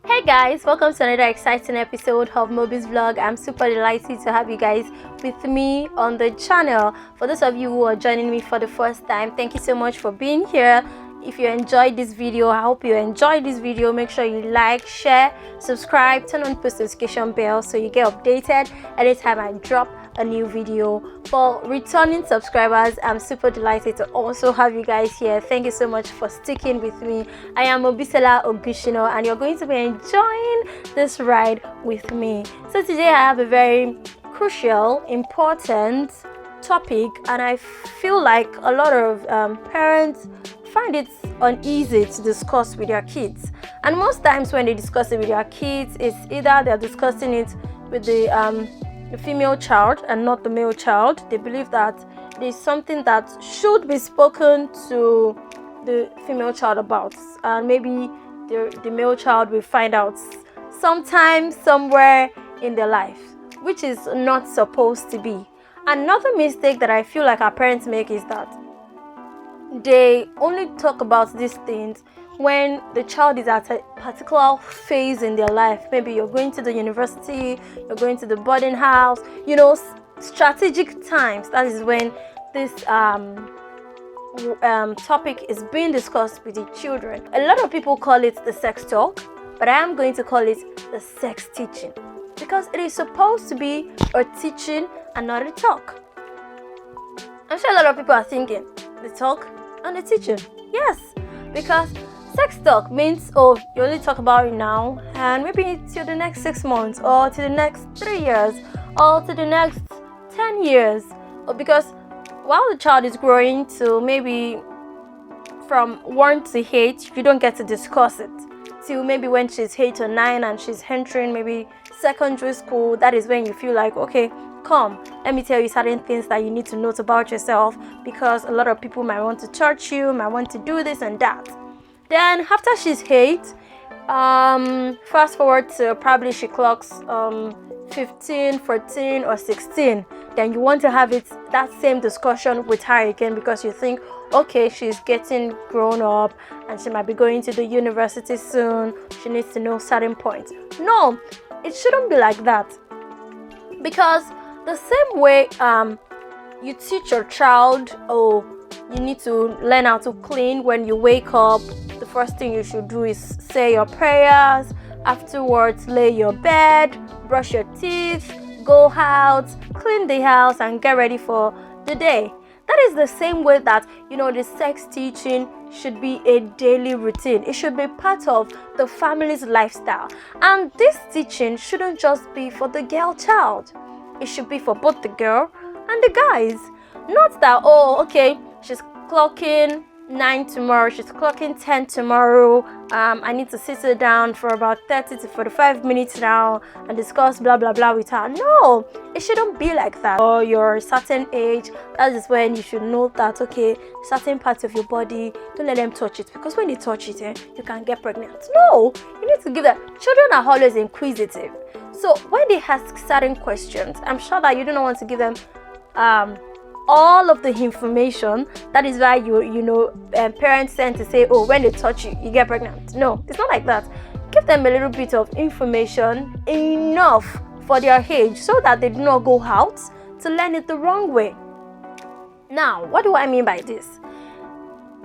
Hey guys, welcome to another exciting episode of Mobiz vlog. I'm super delighted to have you guys with me on the channel. For those of you who are joining me for the first time, thank you so much for being here. If you enjoyed this video, I hope you enjoyed this video. Make sure you like, share, subscribe, turn on post notification bell so you get updated anytime I drop a new video. For returning subscribers, I'm super delighted to also have you guys here. Thank you so much for sticking with me. I am Obisela Ogushino and you're going to be enjoying this ride with me. So today I have a very crucial, important topic, and I feel like a lot of parents find it uneasy to discuss with their kids. And most times when they discuss it with their kids, it's either they're discussing it with the female child and not the male child. They believe that there's something that should be spoken to the female child about, and maybe the male child will find out sometime, somewhere in their life, which is not supposed to be. Another mistake that I feel like our parents make is that they only talk about these things when the child is at a particular phase in their life. Maybe you're going to the university, you're going to the boarding house, strategic times. That is when this topic is being discussed with the children. A lot of people call it the sex talk, but I am going to call it the sex teaching, because it is supposed to be a teaching and not a talk. I'm sure a lot of people are thinking, the talk and the teaching. Yes, because sex talk means, oh, you only talk about it now and maybe till the next 6 months, or to the next 3 years, or to the next 10 years. Or because while the child is growing to maybe from 1 to 8, you don't get to discuss it till maybe when she's 8 or 9 and she's entering maybe secondary school. That is when you feel like, okay, come, let me tell you certain things that you need to note about yourself, because a lot of people might want to touch you, might want to do this and that. Then after she's 8, fast forward to probably she clocks 15, 14 or 16, then you want to have that same discussion with her again, because you think, okay, she's getting grown up and she might be going to the university soon, she needs to know certain points. No, it shouldn't be like that, because the same way you teach your child, oh, you need to learn how to clean when you wake up. The first thing you should do is say your prayers. Afterwards, lay your bed, brush your teeth, go out, clean the house, and get ready for the day. That is the same way that, the sex teaching should be a daily routine. It should be part of the family's lifestyle. And this teaching shouldn't just be for the girl child. It should be for both the girl and the guys. Not that, oh, okay, she's clocking 9 tomorrow, she's clocking 10 tomorrow, I need to sit her down for about 30 to 45 minutes now and discuss blah blah blah with her. No, it shouldn't be like that. Or you're a certain age, that is when you should know that, okay, certain parts of your body, don't let them touch it, because when they touch it, you can get pregnant. No, you need to give them. Children are always inquisitive, so when they ask certain questions, I'm sure that you don't want to give them all of the information. That is why parents tend to say, oh, when they touch you, you get pregnant. No, it's not like that. Give them a little bit of information, enough for their age, so that they do not go out to learn it the wrong way. Now, what do I mean by this?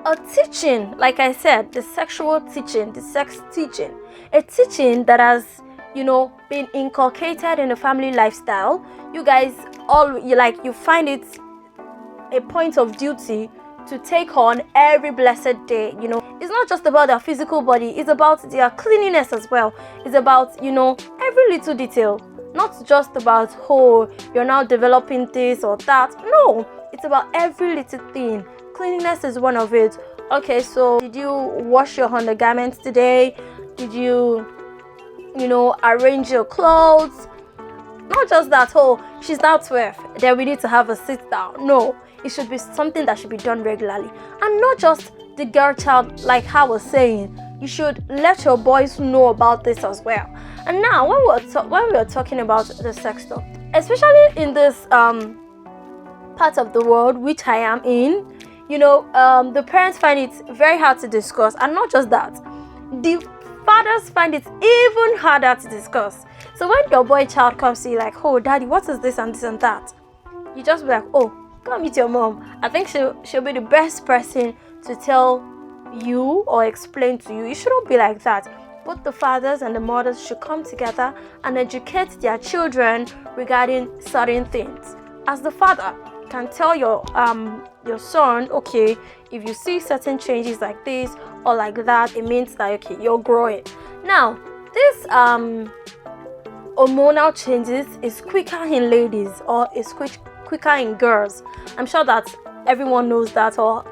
A teaching, like I said, the sexual teaching, the sex teaching, a teaching that has been inculcated in the family lifestyle. You guys you find it a point of duty to take on every blessed day. It's not just about their physical body, it's about their cleanliness as well. It's about every little detail, not just about, oh, you're now developing this or that. No, it's about every little thing. Cleanliness is one of it. Okay, so did you wash your undergarments today? Did you arrange your clothes? Not just that, oh, she's now 12, then we need to have a sit down. No, it should be something that should be done regularly. And not just the girl child, like I was saying. You should let your boys know about this as well. And now, when we are talking about the sex talk, especially in this part of the world which I am in, the parents find it very hard to discuss. And not just that, the fathers find it even harder to discuss. So when your boy child comes to you like, oh daddy, what is this and this and that, you just be like, oh, go meet your mom. I think she'll be the best person to tell you or explain to you. You shouldn't be like that. Both the fathers and the mothers should come together and educate their children regarding certain things. As the father can tell your son, okay, if you see certain changes like this or like that, it means that okay, you're growing. Now, this hormonal changes is quicker in ladies or is quicker in girls. I'm sure that everyone knows that, or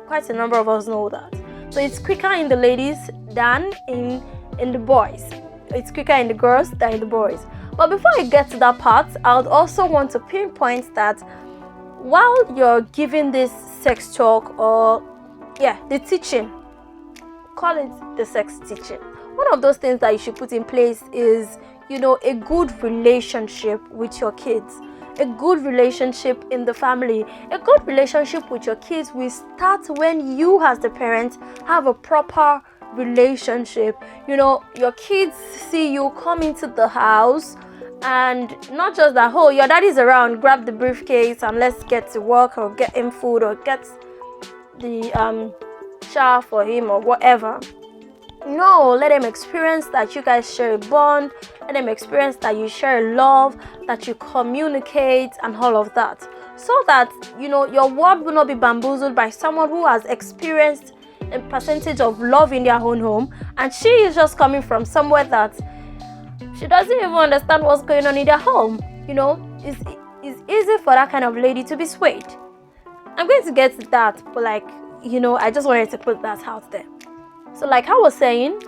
quite a number of us know that. So it's quicker in the ladies than in the boys. It's quicker in the girls than in the boys. But before I get to that part, I would also want to pinpoint that while you're giving this sex talk or the teaching, call it the sex teaching, one of those things that you should put in place is a good relationship with your kids. A good relationship in the family. A good relationship with your kids will start when you as the parent have a proper relationship. Your kids see you come into the house and not just that, oh, your daddy's around, grab the briefcase and let's get to work or get him food or get the shower for him or whatever. No, let them experience that you guys share a bond. Let them experience that you share love, that you communicate and all of that. So that, your word will not be bamboozled by someone who has experienced a percentage of love in their own home. And she is just coming from somewhere that she doesn't even understand what's going on in their home. It's easy for that kind of lady to be swayed. I'm going to get to that, but I just wanted to put that out there. So like I was saying,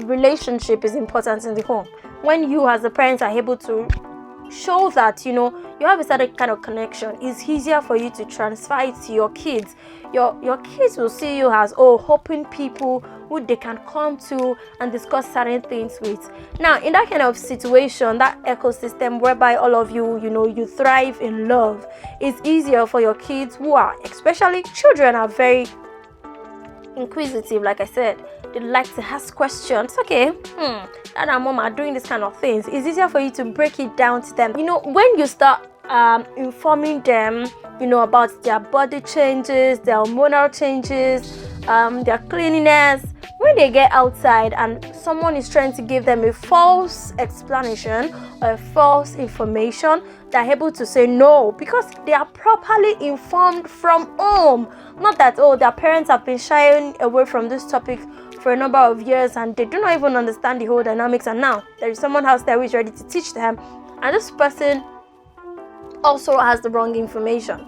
relationship is important in the home. When you as a parent are able to show that, you have a certain kind of connection, it's easier for you to transfer it to your kids. Your kids will see you as, open people who they can come to and discuss certain things with. Now, in that kind of situation, that ecosystem whereby all of you, you thrive in love, it's easier for your kids who are, especially children, are very inquisitive. Like I said, they like to ask questions. Okay, dad and mom are doing this kind of things. It's easier for you to break it down to them. When you start informing them, about their body changes, their hormonal changes, their cleanliness. When they get outside and someone is trying to give them a false explanation or a false information, they're able to say no because they are properly informed from home. Not that, their parents have been shying away from this topic for a number of years and they do not even understand the whole dynamics, and now there is someone else there who is ready to teach them, and this person also has the wrong information,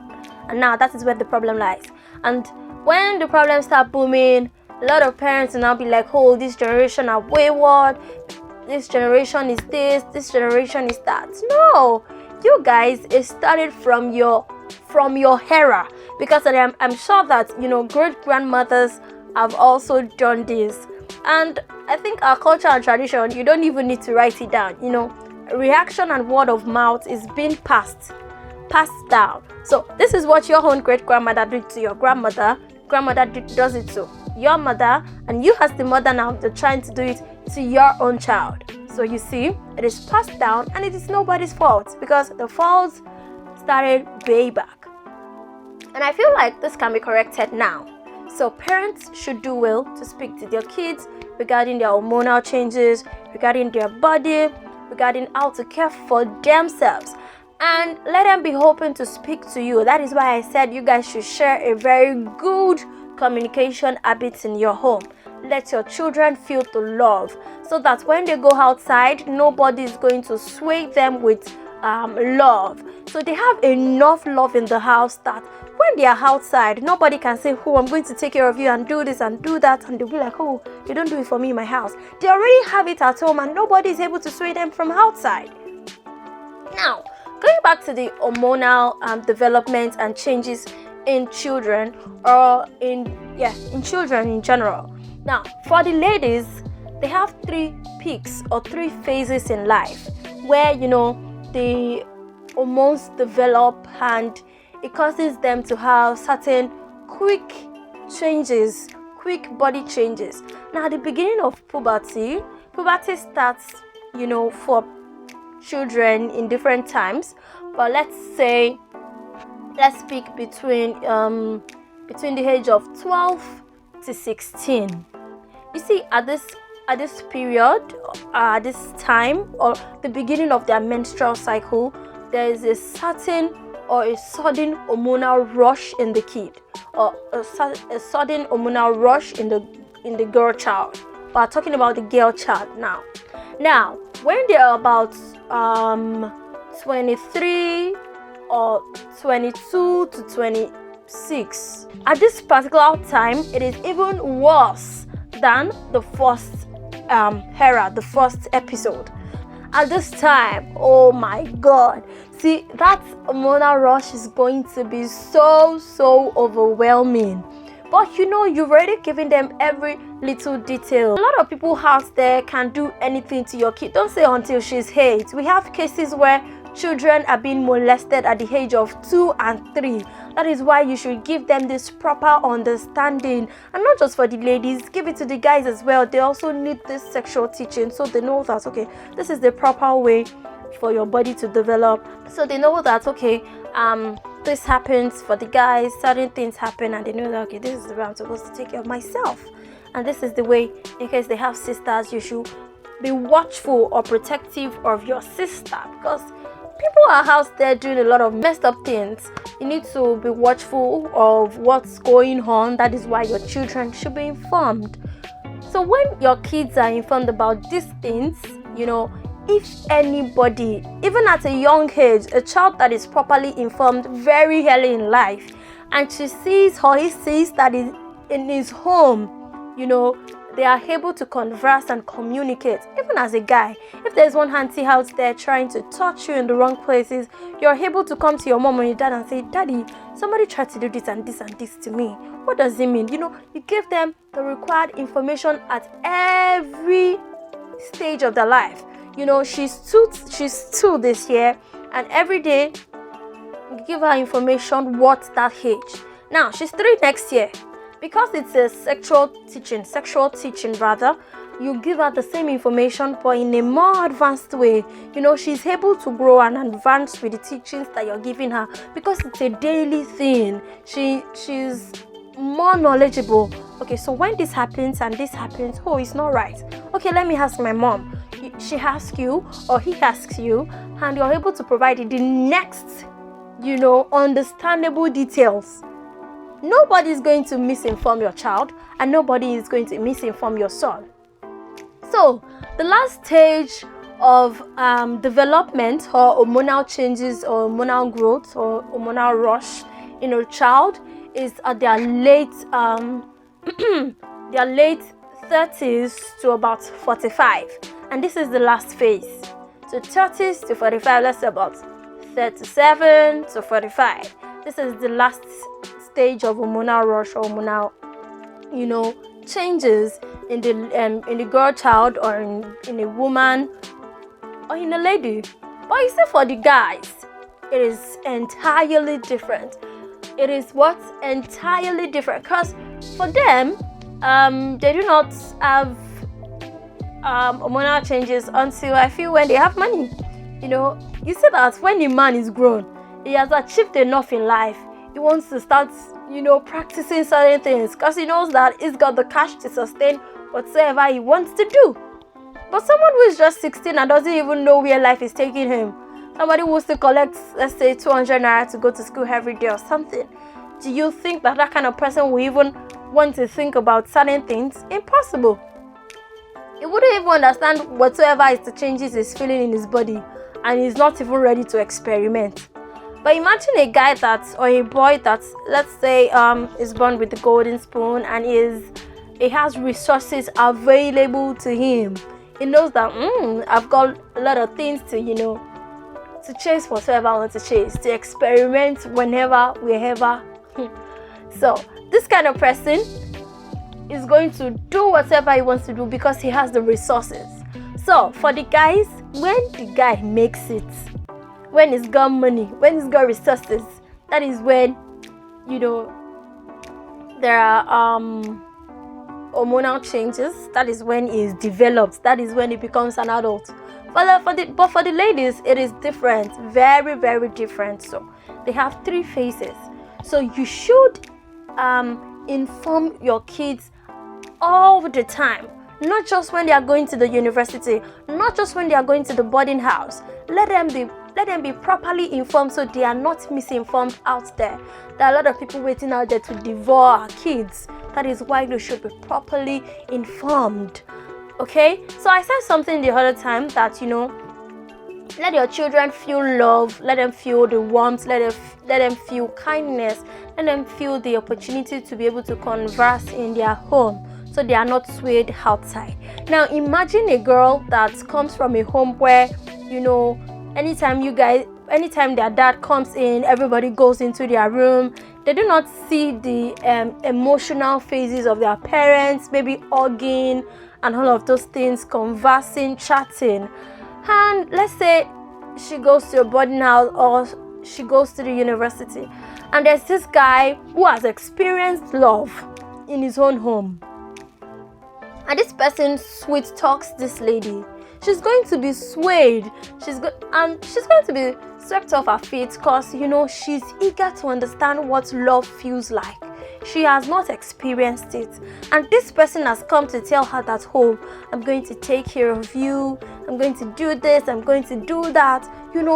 and now that is where the problem lies. And when the problems start booming, a lot of parents will now be like, this generation are wayward, this generation is this generation is that. No, you guys, it started from your era, because I'm sure that great grandmothers have also done this, and I think our culture and tradition, you don't even need to write it down. Reaction and word of mouth is being passed down. So this is what your own great grandmother did to your grandmother does it to your mother, and you as the mother now, they're trying to do it to your own child. So you see, it is passed down and it is nobody's fault, because the fault started way back. And I feel like this can be corrected now. So parents should do well to speak to their kids regarding their hormonal changes, regarding their body, regarding how to care for themselves, and let them be open to speak to you. That is why I said you guys should share a very good communication habits in your home. Let your children feel the love, so that when they go outside, nobody is going to sway them with love. So they have enough love in the house that when they are outside, nobody can say, I'm going to take care of you and do this and do that, and they'll be like, you don't do it for me in my house. They already have it at home and nobody is able to sway them from outside. Now, going back to the hormonal development and changes in children, or in children in general. Now, for the ladies, they have 3 peaks or 3 phases in life where the hormones develop, and it causes them to have certain quick changes, quick body changes. Now, at the beginning of puberty starts, for children in different times, but let's speak between the age of 12 to 16. You see, at this period, this time, or the beginning of their menstrual cycle, there is a sudden hormonal rush in the kid, or a sudden hormonal rush in the girl child. We're talking about the girl child now. Now, when they are about 23 or 22 to 26, at this particular time, it is even worse than the first era, the first episode. At this time, oh my God, see, that hormonal rush is going to be so overwhelming. But you've already given them every little detail. A lot of people out there can do anything to your kid. Don't say until she's 8. We have cases where children are being molested at the age of 2 and 3. That is why you should give them this proper understanding. And not just for the ladies, give it to the guys as well. They also need this sexual teaching, so they know that, okay, this is the proper way for your body to develop. So they know that, okay, this happens for the guys, certain things happen, and they know that, okay, this is the way I'm supposed to take care of myself. And this is the way, in case they have sisters, you should be watchful or protective of your sister, because people are out there doing a lot of messed up things. You need to be watchful of what's going on. That is why your children should be informed. So when your kids are informed about these things, if anybody, even at a young age, a child that is properly informed very early in life, and she sees or he sees that in his home, they are able to converse and communicate. Even as a guy, if there's one auntie out there trying to touch you in the wrong places, you're able to come to your mom or your dad and say, Daddy, somebody tried to do this and this and this to me. What does it mean? You give them the required information at every stage of their life. She's two this year, and every day you give her information what's that age. Now she's 3 next year. Because it's a sexual teaching rather, you give her the same information but in a more advanced way. She's able to grow and advance with the teachings that you're giving her, because it's a daily thing. She's more knowledgeable. Okay, so when this happens and this happens, oh, it's not right. Okay, let me ask my mom. She asks you or he asks you, and you're able to provide the next, understandable details. Nobody is going to misinform your child, and nobody is going to misinform your son. So the last stage of development, or hormonal changes, or hormonal growth, or hormonal rush in a child is at their late their late 30s to about 45, and this is the last phase. So 30s to 45, let's say about 37 to 45. This is the last stage of hormonal rush, or hormonal, changes in the girl child, or in a woman, or in a lady. But you see, for the guys, it is entirely different. It is what's entirely different, because for them, they do not have hormonal changes until, I feel, when they have money. You see that when the man is grown, he has achieved enough in life. He wants to start, practicing certain things, because he knows that he's got the cash to sustain whatsoever he wants to do. But someone who is just 16 and doesn't even know where life is taking him, somebody who wants to collect, let's say, 200 naira to go to school every day or something, do you think that kind of person will even want to think about certain things? Impossible. He wouldn't even understand whatsoever is the changes he's feeling in his body, and he's not even ready to experiment. But imagine a guy or a boy that, let's say, is born with the golden spoon, and he has resources available to him. He knows that I've got a lot of things to chase whatever I want to chase, to experiment whenever, wherever. So this kind of person is going to do whatever he wants to do because he has the resources. So for the guys, when the guy makes it, when he's got money, when he's got resources, that is when there are hormonal changes. That is when he is developed. That is when he becomes an adult. But for the ladies, it is different. Very, very different. So they have 3 phases. So you should inform your kids all the time. Not just when they are going to the university, not just when they are going to the boarding house. Let them be properly informed so they are not misinformed out there. There are a lot of people waiting out there to devour our kids. That is why they should be properly informed. Okay? So I said something the other time that, let your children feel love, let them feel the warmth, let them feel kindness, let them feel the opportunity to be able to converse in their home, so they are not swayed outside. Now imagine a girl that comes from a home where, anytime their dad comes in, everybody goes into their room. They do not see the emotional phases of their parents, maybe hugging and all of those things, conversing, chatting. And let's say she goes to a boarding house or she goes to the university, and there's this guy who has experienced love in his own home. And this person sweet talks this lady. She's going to be swayed. She's going to be swept off her feet because, she's eager to understand what love feels like. She has not experienced it. And this person has come to tell her that, I'm going to take care of you. I'm going to do this. I'm going to do that.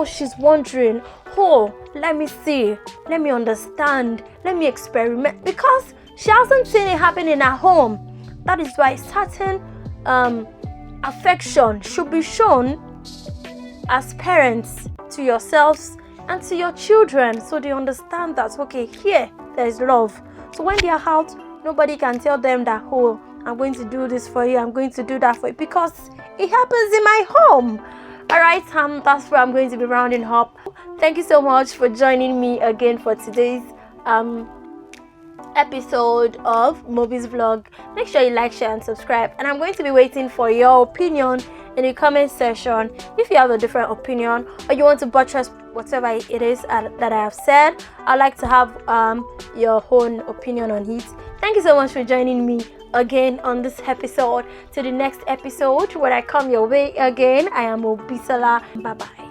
She's wondering, let me see. Let me understand. Let me experiment. Because she hasn't seen it happen in her home. That is why certain affection should be shown as parents to yourselves and to your children, so they understand that, here there is love. So when they are out, nobody can tell them that, I'm going to do this for you, I'm going to do that for you, because it happens in my home. Alright, that's where I'm going to be rounding up. Thank you so much for joining me again for today's episode of Mobiz vlog. Make sure you like, share and subscribe, and I'm going to be waiting for your opinion in the comment section. If you have a different opinion or you want to buttress whatever it is that I have said, I'd like to have your own opinion on it. Thank you so much for joining me again on this episode. To the next episode where I come your way again, I am Mobiz. Bye bye.